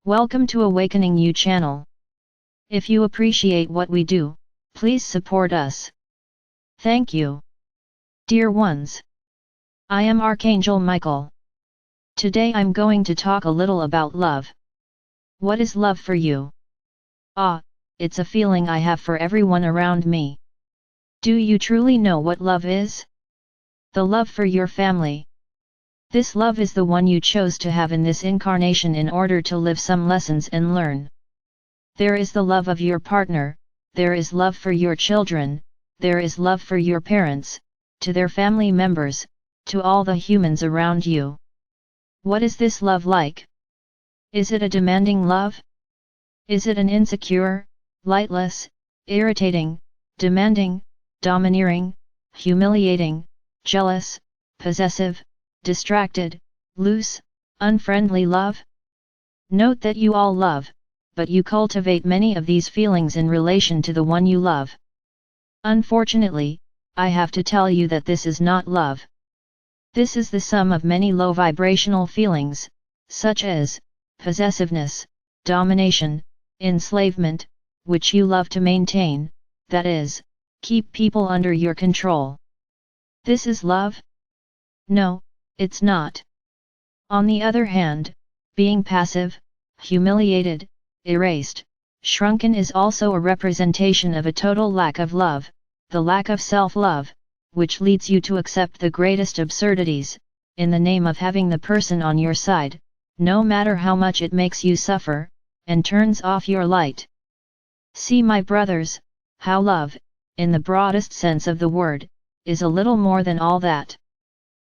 Welcome to Awakening You channel. If you appreciate what we do, please support us. Thank you. Dear ones, I am Archangel Michael. Today I'm going to talk a little about love. What is love for you? It's a feeling I have for everyone around me. Do you truly know what love is? The love for your family. This love is the one you chose to have in this incarnation in order to live some lessons and learn. There is the love of your partner, there is love for your children, there is love for your parents, to their family members, to all the humans around you. What is this love like? Is it a demanding love? Is it an insecure, lightless, irritating, demanding, domineering, humiliating, jealous, possessive, distracted, loose, unfriendly love? Note that you all love, but you cultivate many of these feelings in relation to the one you love. Unfortunately, I have to tell you that this is not love. This is the sum of many low vibrational feelings, such as possessiveness, domination, enslavement, which you love to maintain, that is, keep people under your control. This is love? No, it's not. On the other hand, being passive, humiliated, erased, shrunken is also a representation of a total lack of love, the lack of self-love, which leads you to accept the greatest absurdities, in the name of having the person on your side, no matter how much it makes you suffer, and turns off your light. See, my brothers, how love, in the broadest sense of the word, is a little more than all that.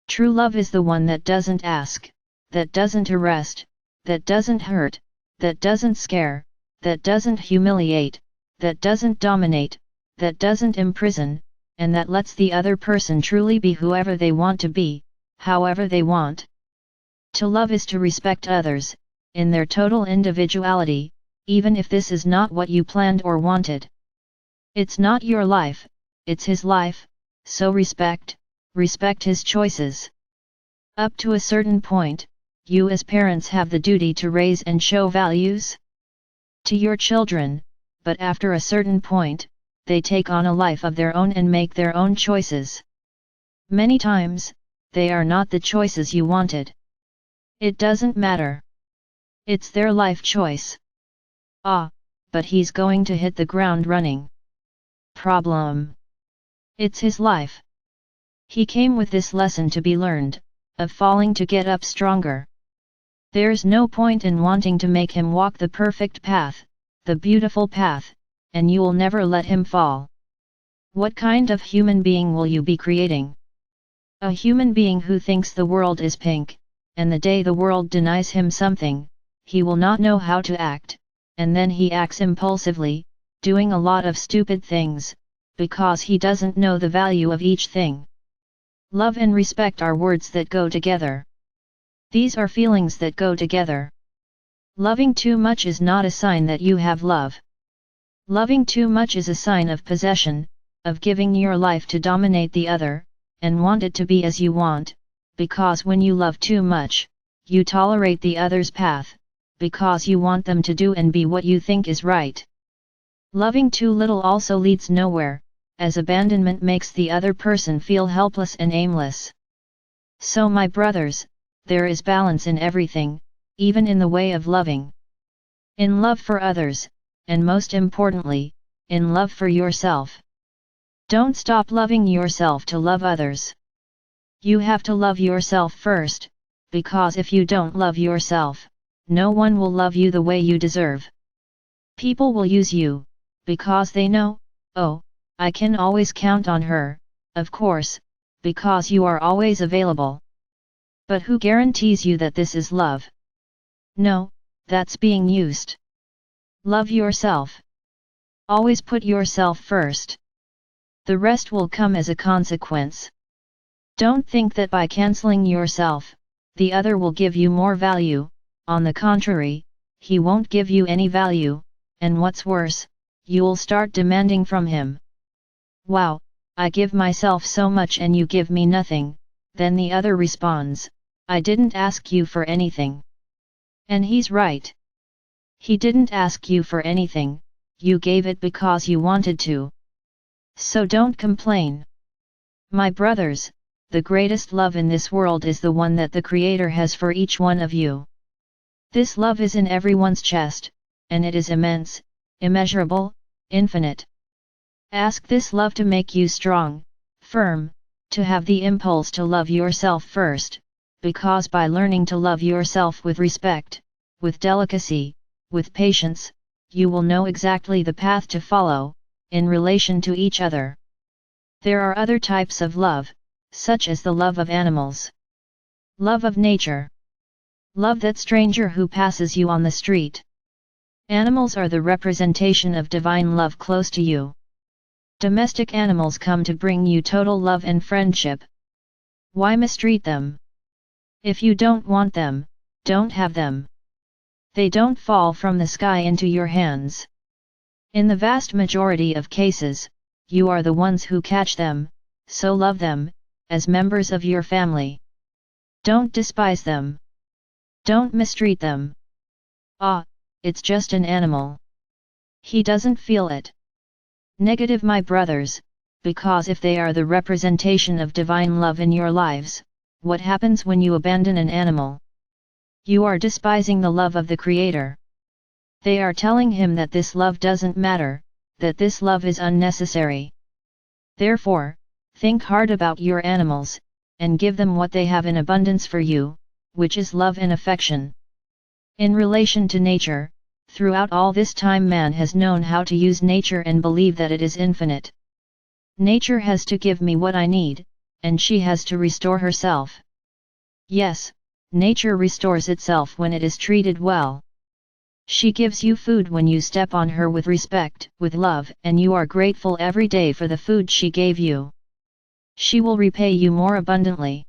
True love is the one that doesn't ask, that doesn't arrest, that doesn't hurt, that doesn't scare, that doesn't humiliate, that doesn't dominate, that doesn't imprison, and that lets the other person truly be whoever they want to be, however they want. To love is to respect others, in their total individuality, even if this is not what you planned or wanted. It's not your life, it's his life, so respect his choices. Up to a certain point, you as parents have the duty to raise and show values to your children, but after a certain point, they take on a life of their own and make their own choices. Many times, they are not the choices you wanted. It doesn't matter. It's their life choice. But he's going to hit the ground running. Problem. It's his life. He came with this lesson to be learned, of falling to get up stronger. There's no point in wanting to make him walk the perfect path, the beautiful path, and you'll never let him fall. What kind of human being will you be creating? A human being who thinks the world is pink, and the day the world denies him something, he will not know how to act, and then he acts impulsively, doing a lot of stupid things, because he doesn't know the value of each thing. Love and respect are words that go together. These are feelings that go together. Loving too much is not a sign that you have love. Loving too much is a sign of possession, of giving your life to dominate the other, and want it to be as you want, because when you love too much, you tolerate the other's path, because you want them to do and be what you think is right. Loving too little also leads nowhere, as abandonment makes the other person feel helpless and aimless. So my brothers, there is balance in everything, even in the way of loving. In love for others, and most importantly, in love for yourself. Don't stop loving yourself to love others. You have to love yourself first, because if you don't love yourself, no one will love you the way you deserve. People will use you, because they know, I can always count on her, of course, because you are always available. But who guarantees you that this is love? No, that's being used. Love yourself. Always put yourself first. The rest will come as a consequence. Don't think that by canceling yourself, the other will give you more value. On the contrary, he won't give you any value, and what's worse, you'll start demanding from him. Wow, I give myself so much and you give me nothing, then the other responds, I didn't ask you for anything. And he's right. He didn't ask you for anything, you gave it because you wanted to. So don't complain. My brothers, the greatest love in this world is the one that the Creator has for each one of you. This love is in everyone's chest, and it is immense, immeasurable, infinite. Ask this love to make you strong, firm, to have the impulse to love yourself first, because by learning to love yourself with respect, with delicacy, with patience, you will know exactly the path to follow, in relation to each other. There are other types of love, such as the love of animals. Love of nature. Love that stranger who passes you on the street. Animals are the representation of divine love close to you. Domestic animals come to bring you total love and friendship. Why mistreat them? If you don't want them, don't have them. They don't fall from the sky into your hands. In the vast majority of cases, you are the ones who catch them, so love them, as members of your family. Don't despise them. Don't mistreat them. Ah, it's just an animal. He doesn't feel it. Negative, my brothers, because if they are the representation of divine love in your lives, what happens when you abandon an animal? You are despising the love of the Creator. They are telling him that this love doesn't matter, that this love is unnecessary. Therefore, think hard about your animals, and give them what they have in abundance for you, which is love and affection. In relation to nature, throughout all this time man has known how to use nature and believe that it is infinite. Nature has to give me what I need, and she has to restore herself. Yes, nature restores itself when it is treated well. She gives you food when you step on her with respect, with love, and you are grateful every day for the food she gave you. She will repay you more abundantly.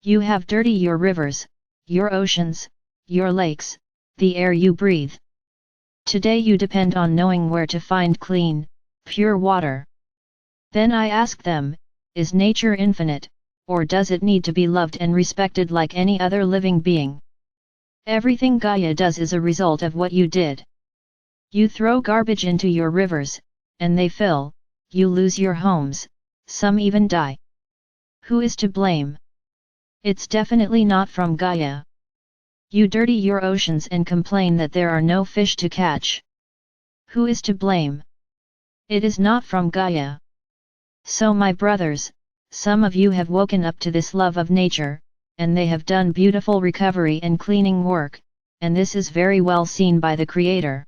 You have dirty your rivers, your oceans, your lakes, the air you breathe. Today you depend on knowing where to find clean, pure water. Then I ask them, is nature infinite, or does it need to be loved and respected like any other living being? Everything Gaia does is a result of what you did. You throw garbage into your rivers, and they fill, you lose your homes, some even die. Who is to blame? It's definitely not from Gaia. You dirty your oceans and complain that there are no fish to catch. Who is to blame? It is not from Gaia. So my brothers, some of you have woken up to this love of nature, and they have done beautiful recovery and cleaning work, and this is very well seen by the Creator.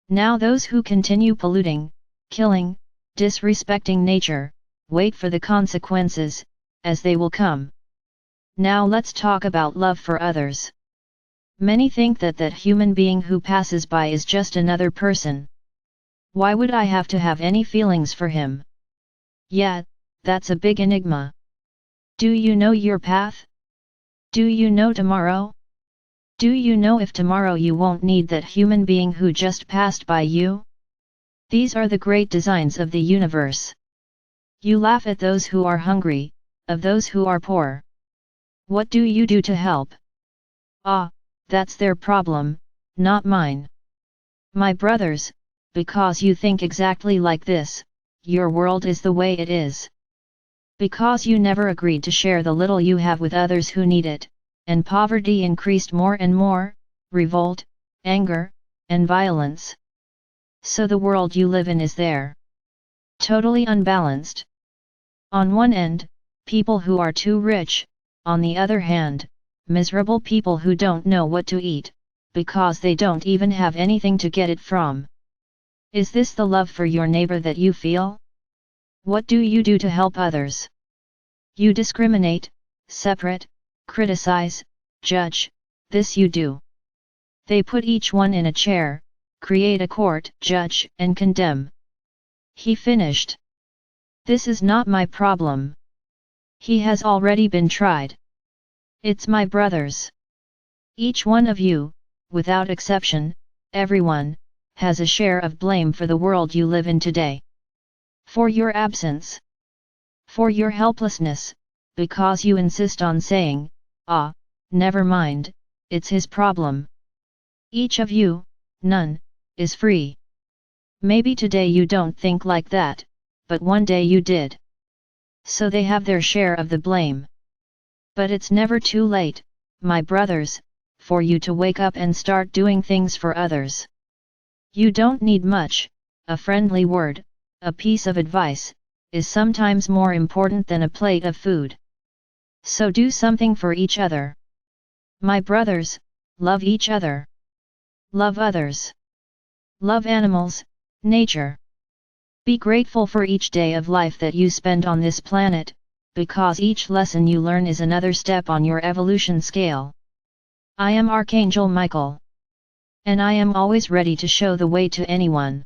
Now those who continue polluting, killing, disrespecting nature, wait for the consequences, as they will come. Now let's talk about love for others. Many think that that human being who passes by is just another person. Why would I have to have any feelings for him? Yeah, that's a big enigma. Do you know your path? Do you know tomorrow? Do you know if tomorrow you won't need that human being who just passed by you? These are the great designs of the universe. You laugh at those who are hungry, of those who are poor. What do you do to help? Ah, that's their problem, not mine. My brothers, because you think exactly like this, your world is the way it is. Because you never agreed to share the little you have with others who need it, and poverty increased more and more, revolt, anger, and violence. So the world you live in is there. Totally unbalanced. On one end, people who are too rich, on the other hand, miserable people who don't know what to eat, because they don't even have anything to get it from. Is this the love for your neighbor that you feel? What do you do to help others? You discriminate, separate, criticize, judge, this you do. They put each one in a chair, create a court, judge and condemn. He finished. This is not my problem. He has already been tried. It's my brothers. Each one of you, without exception, everyone, has a share of blame for the world you live in today. For your absence. For your helplessness, because you insist on saying, ah, never mind, it's his problem. Each of you, none, is free. Maybe today you don't think like that, but one day you did. So they have their share of the blame. But it's never too late, my brothers, for you to wake up and start doing things for others. You don't need much, a friendly word, a piece of advice, is sometimes more important than a plate of food. So do something for each other. My brothers, love each other. Love others. Love animals, nature. Be grateful for each day of life that you spend on this planet, because each lesson you learn is another step on your evolution scale. I am Archangel Michael. And I am always ready to show the way to anyone.